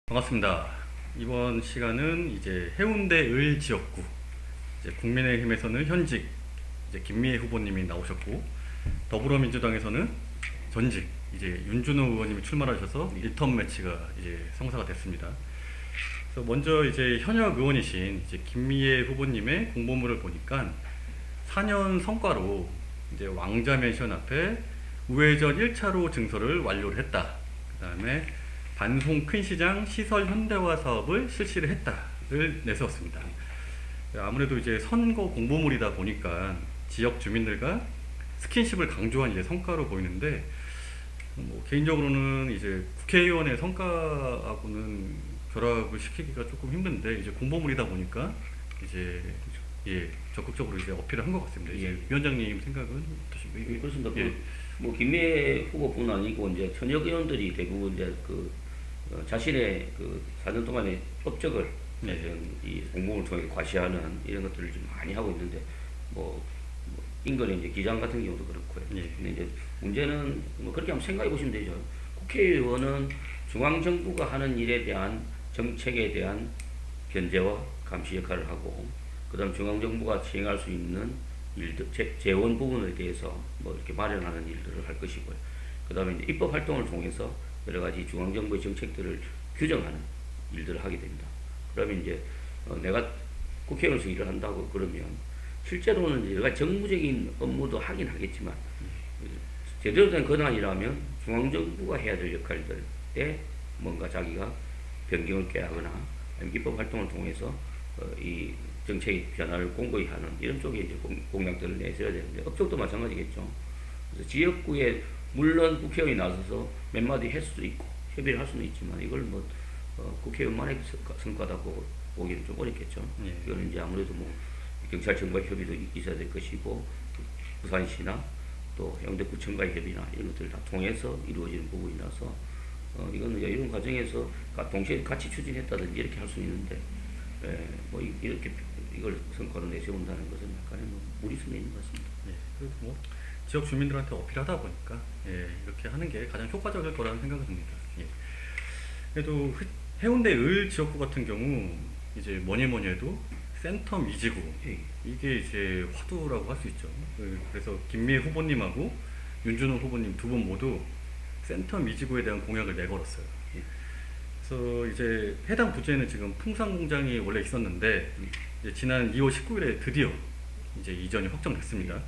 반갑습니다. 이번 시간은 이제 해운대 을 지역구, 이제 국민의힘에서는 현직 이제 김미애 후보님이 나오셨고, 더불어민주당에서는 전직 이제 윤준호 의원님이 출마하셔서 1턴 매치가 이제 성사가 됐습니다. 그래서 먼저 이제 현역 의원이신 이제 김미애 후보님의 공보물을 보니까 4년 성과로 이제 왕자 맨션 앞에 우회전 1차로 증설을 완료를 했다. 그 다음에 반송 큰시장 시설 현대화 사업을 실시를 했다를 내세웠습니다. 아무래도 이제 선거 공보물이다 보니까 지역 주민들과 스킨십을 강조한 이제 성과로 보이는데, 뭐 개인적으로는 이제 국회의원의 성과하고는 결합을 시키기가 조금 힘든데, 이제 공보물이다 보니까 이제 적극적으로 이제 어필을 한 것 같습니다. 이제 위원장님 생각은 어떠십니까? 그렇습니다. 뭐 김미애 후보뿐 아니고 이제 현역 의원들이 대부분 이제 자신의 4년 동안의 업적을 이 공공을 통해 과시하는 이런 것들을 좀 많이 하고 있는데, 인근의 이제 기장 같은 경우도 그렇고요. 근데 이제 문제는 뭐 그렇게 한번 생각해 보시면 되죠. 국회의원은 중앙 정부가 하는 일에 대한 정책에 대한 견제와 감시 역할을 하고, 그다음 중앙 정부가 시행할 수 있는 일들, 재원 부분에 대해서 뭐 이렇게 마련하는 일들을 할 것이고요. 그다음에 이제 입법 활동을 통해서 여러 가지 중앙 정부의 정책들을 규정하는 일들을 하게 됩니다. 그러면 이제 내가 국회의원으로서 일을 한다고 그러면 실제로는 이제 여러 가지 정무적인 업무도 하긴 하겠지만, 제대로 된 권한이라면 중앙 정부가 해야 될 역할들에 뭔가 자기가 변경을 꾀하거나 아니면 입법 활동을 통해서 이 정책의 변화를 공고히 하는 이런 쪽에 이제 공약들을 내세워야 되는데, 업적도 마찬가지겠죠. 그래서 지역구에 물론 국회의원이 나서서 몇 마디 할 수도 있고 협의를 할 수는 있지만, 이걸 국회의원만의 성과다고 보기는 좀 어렵겠죠. 이거는 이제 아무래도 경찰청과의 협의도 있어야 될 것이고, 부산시나 또 해운대구청과의 협의나 이런 것들을 다 통해서 이루어지는 부분이라서, 이거는 이런 과정에서 동시에 같이 추진했다든지 이렇게 할 수는 있는데, 이렇게 이걸 성과로 내세운다는 것은 약간의 무리수는 있는 것 같습니다. 그리고 지역 주민들한테 어필하다 보니까 이렇게 하는 게 가장 효과적일 거라는 생각이 듭니다. 그래도 해운대 을 지역구 같은 경우 이제 뭐니 해도 센텀 이지구, 이게 이제 화두라고 할 수 있죠. 그래서 김미애 후보님하고 윤준호 후보님 두 분 모두 센텀 이지구에 대한 공약을 내걸었어요. 그래서 이제 해당 부지에는 지금 풍산 공장이 원래 있었는데, 이제 지난 2월 19일에 드디어 이제 이전이 확정됐습니다.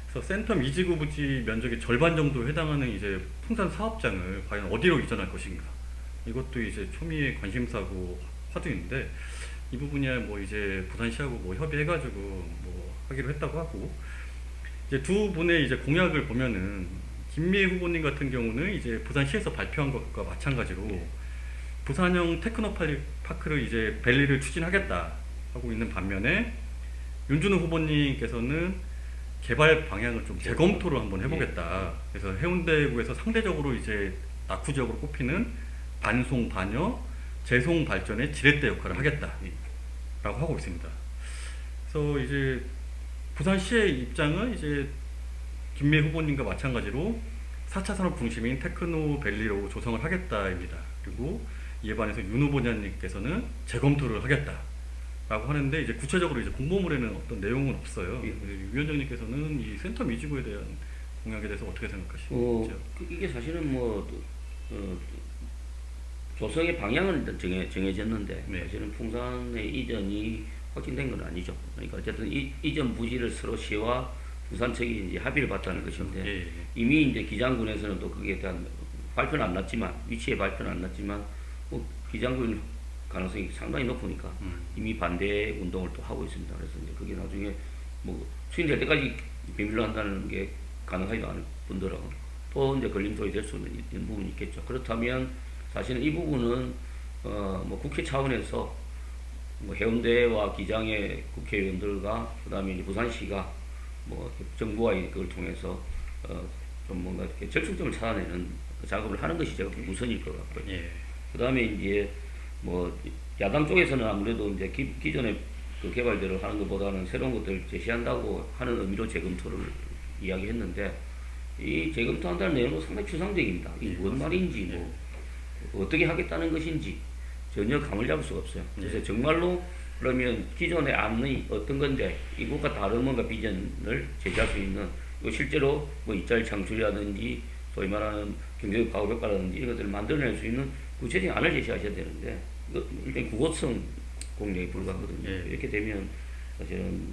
그래서 센텀 이지구 부지 면적의 절반 정도에 해당하는 이제 풍산 사업장을 과연 어디로 이전할 것인가, 이것도 이제 초미의 관심사고 화두인데, 이 부분이야 뭐 이제 부산시하고 뭐 협의해가지고 뭐 하기로 했다고 하고, 이제 두 분의 이제 공약을 보면은 김미애 후보님 같은 경우는 이제 부산시에서 발표한 것과 마찬가지로 부산형 테크노파크를 이제 밸리를 추진하겠다 하고 있는 반면에, 윤준호 후보님께서는 개발 방향을 좀 재검토를 한번 해보겠다. 그래서 해운대구에서 상대적으로 이제 낙후 지역으로 꼽히는 반송 반여 재송 발전의 지렛대 역할을 하겠다라고 하고 있습니다. 그래서 이제 부산시의 입장은 이제 김미애 후보님과 마찬가지로 4차 산업 중심인 테크노밸리로 조성을 하겠다입니다. 그리고 이에 반해서 윤 후보자님께서는 재검토를 하겠다라고 하는데, 이제 구체적으로 이제 공보물에는 어떤 내용은 없어요. 위원장님께서는 이 센텀 이지구에 대한 공약에 대해서 어떻게 생각하시는지요? 이게 사실은 조성의 방향은 정해졌는데, 사실은 풍산의 이전이 확진된 건 아니죠. 그러니까 어쨌든 이전 부지를 서로 시와 부산측이 이제 합의를 봤다는 것인데, 이미 이제 기장군에서는 또 거기에 대한 발표는 안 났지만, 위치에 발표는 안 났지만, 기장군 가능성이 상당히 높으니까 이미 반대 운동을 또 하고 있습니다. 그래서 이제 그게 나중에 수행될 때까지 비밀로 한다는 게 가능하지도 않을 뿐더러 또 이제 걸림돌이 될 수는 있는 부분이 있겠죠. 그렇다면 사실은 이 부분은 국회 차원에서 해운대와 기장의 국회의원들과 그다음에 이제 부산시가 정부와의 그걸 통해서 좀 뭔가 이렇게 절충점을 찾아내는 작업을 하는 것이 제가 우선일 것 같고요. 그다음에 이제 야당 쪽에서는 아무래도 이제 기존의 그 개발대로 하는 것보다는 새로운 것들을 제시한다고 하는 의미로 재검토를 이야기했는데, 이 재검토한다는 내용은 상당히 추상적입니다. 이게 뭔 말인지, 어떻게 하겠다는 것인지 전혀 감을 잡을 수가 없어요. 그래서 정말로 그러면 기존의 안의 어떤 건데 이것과 다른 뭔가 비전을 제시할 수 있는 요 실제로 뭐 일자리 창출이라든지 소위 말하는 경제적 파급 효과라든지 이런 것들을 만들어낼 수 있는 구체적인 안을 제시하셔야 되는데 이거 일단 국어성 공략에 불과하거든요. 예. 이렇게 되면 사실은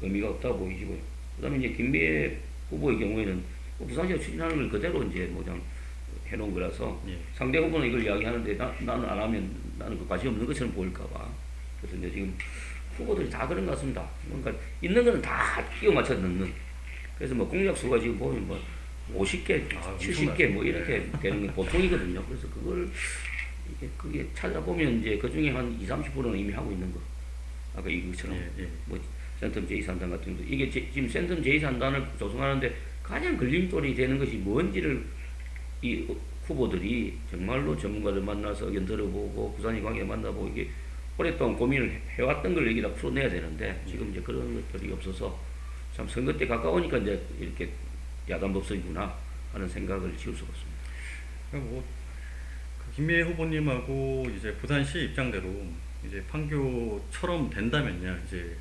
의미가 없다고 보이시고요. 그다음에 이제 김미애 후보의 경우에는 뭐 부산시가 추진하는 걸 그대로 이제 뭐장 해놓은 거라서 예. 상대 후보는 이걸 이야기하는데 나는 안 하면 나는 그 관심 없는 것처럼 보일까봐. 그래서 이제 지금 후보들이 다 그런 것 같습니다. 뭔가 있는 거는 다 끼워 맞춰 넣는. 그래서 뭐 공약 수가 지금 보면 뭐 50개, 70개 뭐 이렇게 되는 게 보통이거든요. 그래서 그걸 그게 찾아보면 이제 그 중에 한 20-30%는 이미 하고 있는 거. 아까 이것처럼 예. 뭐 센텀 제2산단 같은 거. 이게 지금 센텀 제2산단을 조성하는데 가장 걸림돌이 되는 것이 뭔지를 이 후보들이 정말로 전문가들 만나서 의견 들어보고 부산이 관계 만나보고 이게 오랫동안 고민을 해왔던 걸 여기다 풀어내야 되는데 지금 이제 그런 것들이 없어서 참 선거 때 가까우니까 이제 이렇게 야단법석이구나 하는 생각을 지울 수가 없습니다. 그러니까 뭐 김미애 후보님하고 이제 부산시 입장대로 이제 판교처럼 된다면요, 이제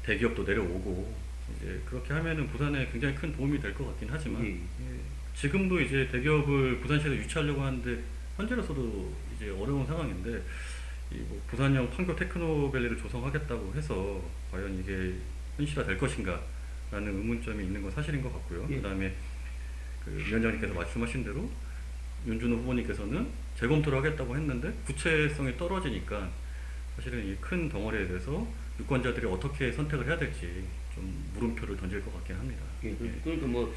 대기업도 내려오고 이제 그렇게 하면은 부산에 굉장히 큰 도움이 될 것 같긴 하지만 예. 지금도 이제 대기업을 부산시에서 유치하려고 하는데 현재로서도 이제 어려운 상황인데 이뭐 부산형 판교 테크노밸리를 조성하겠다고 해서 과연 이게 현실화 될 것인가라는 의문점이 있는 건 사실인 것 같고요. 예. 그다음에 그 위원장님께서 말씀하신 대로 윤준호 후보님께서는 재검토를 하겠다고 했는데 구체성이 떨어지니까 사실은 이 큰 덩어리에 대해서 유권자들이 어떻게 선택을 해야 될지 좀 물음표를 던질 것 같긴 합니다. 예, 그러니까 뭐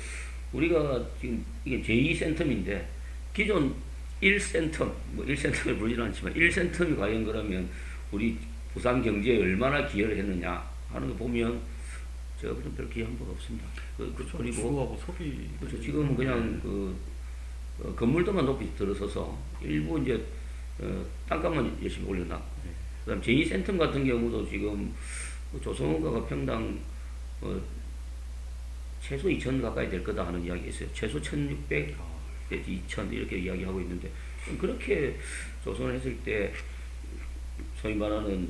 우리가 지금 이게 제2센텀인데 기존 1센텀, 뭐 1센텀을 부르지는 않지만 1센텀이 과연 그러면 우리 부산 경제에 얼마나 기여를 했느냐 하는 거 보면 제가 그런 별 기여한 바가 없습니다. 그렇죠. 그리고 주거하고 소비. 그렇죠. 지금은 그냥 건물들만 높이 들어서서 일부 이제 땅값만 열심히 올려놨고 그다음 제2센텀 같은 경우도 지금 조성원가가 평당 최소 2천 가까이 될 거다 하는 이야기 있어요. 최소 1,600 내지 2천 이렇게 이야기하고 있는데 그렇게 조성을 했을 때 소위 말하는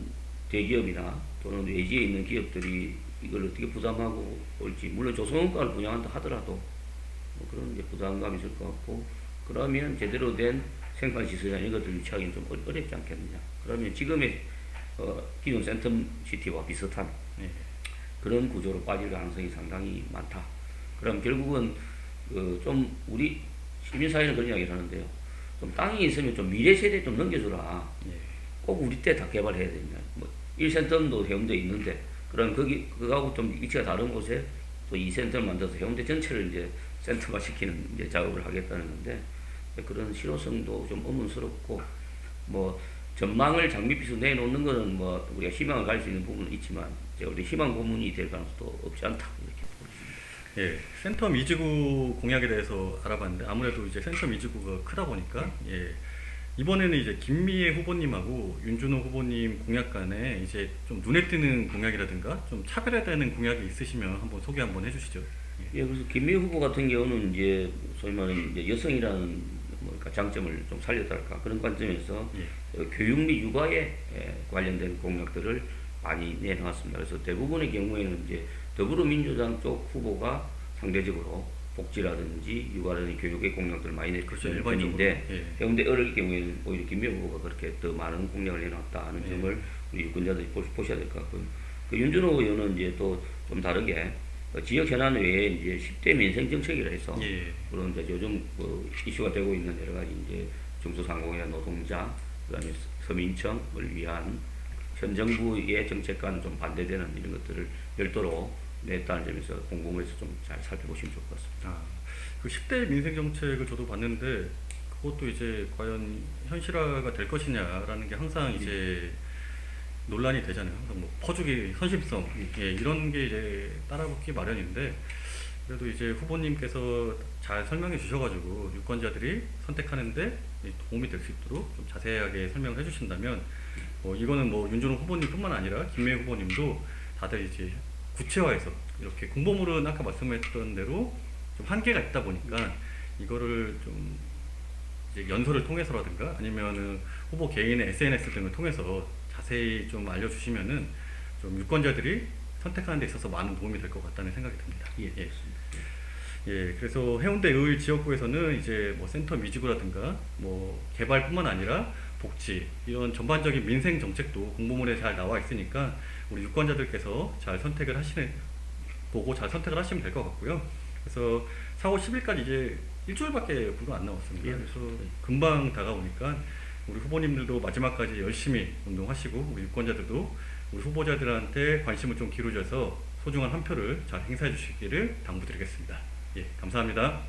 대기업이나 또는 외지에 있는 기업들이 이걸 어떻게 부담하고 올지 물론 조성원가를 분양한다 하더라도 뭐 그런 이제 부담감이 있을 것 같고 그러면 제대로 된 생산시설이나 이런 것들을 유치하기는 좀 어렵지 않겠느냐. 그러면 지금의 기존 센텀시티와 비슷한 그런 구조로 빠질 가능성이 상당히 많다. 그럼 결국은 좀 우리 시민사회는 그런 이야기를 하는데요. 좀 땅이 있으면 좀 미래 세대에 좀 넘겨주라. 꼭 우리 때 다 개발해야 되냐. 뭐 1센텀도 해운대에 있는데 그럼 그거하고 좀 위치가 다른 곳에 또 2센터를 만들어서 해운대 전체를 이제 센터화 시키는 이제 작업을 하겠다는 건데 그런 실효성도 좀 의문스럽고 뭐 전망을 장밋빛으로 내놓는 거는 뭐 우리가 희망을 가질 수 있는 부분은 있지만 우리 희망 고문이 될 가능성도 없지 않다 이렇게 보입니다. 예, 센터 미지구 공약에 대해서 알아봤는데 아무래도 이제 센터 미지구가 크다 보니까 이번에는 이제 김미애 후보님하고 윤준호 후보님 공약 간에 이제 좀 눈에 띄는 공약이라든가 좀 차별화되는 공약이 있으시면 한번 소개 한번 해주시죠. 예, 그래서 김미애 후보 같은 경우는 이제 소위 말하는 이제 여성이라는 뭐랄까 장점을 좀 살렸달까 그런 관점에서 교육 및 육아에 관련된 공약들을 많이 내놓았습니다. 그래서 대부분의 경우에는 이제 더불어민주당 쪽 후보가 상대적으로 복지라든지 육아라든지 교육의 공약들을 많이 내놓은 편인데 해운대 어릴 경우에는 오히려 김미애 후보가 그렇게 더 많은 공약을 내놨다 하는 점을 우리 유권자들이 보셔야 될 것 같고요. 그 윤준호 의원은 이제 또 좀 다르게 지역 현안 외에 이제 10대 민생 정책이라 해서 그런 이제 요즘 이슈가 되고 있는 여러 가지 이제 중소상공이나 노동자 그다음에 서민층을 위한 현 정부의 정책과는 좀 반대되는 이런 것들을 별도로 냈다는 점에서 공공에서 좀 잘 살펴보시면 좋을 것 같습니다. 그 10대 민생 정책을 저도 봤는데 그것도 이제 과연 현실화가 될 것이냐라는 게 항상 이제 논란이 되잖아요. 항상 뭐 퍼주기 선심성 이런 게 이제 따라붙기 마련인데 그래도 이제 후보님께서 잘 설명해 주셔가지고 유권자들이 선택하는데 도움이 될 수 있도록 좀 자세하게 설명을 해주신다면 이거는 뭐 윤준호 후보님뿐만 아니라 김미애 후보님도 다들 이제 구체화해서 이렇게 공보물은 아까 말씀했던 대로 좀 한계가 있다 보니까 이거를 좀 이제 연설을 통해서라든가 아니면은 후보 개인의 SNS 등을 통해서 자세히 좀 알려주시면은 좀 유권자들이 선택하는 데 있어서 많은 도움이 될 것 같다는 생각이 듭니다. 예, 예. 그렇습니다. 예, 그래서 해운대 의 지역구에서는 이제 뭐 센터 뮤지구라든가 뭐 개발뿐만 아니라 복지 이런 전반적인 민생 정책도 공보문에 잘 나와 있으니까 우리 유권자들께서 잘 선택을 하시는 보고 잘 선택을 하시면 될 것 같고요. 그래서 4월 10일까지 이제 일주일밖에 불과 안 남았습니다. 예, 그래서 그렇습니다. 금방 다가오니까 우리 후보님들도 마지막까지 열심히 운동하시고 우리 유권자들도 우리 후보자들한테 관심을 좀 기울여서 소중한 한 표를 잘 행사해 주시기를 당부드리겠습니다. 예, 감사합니다.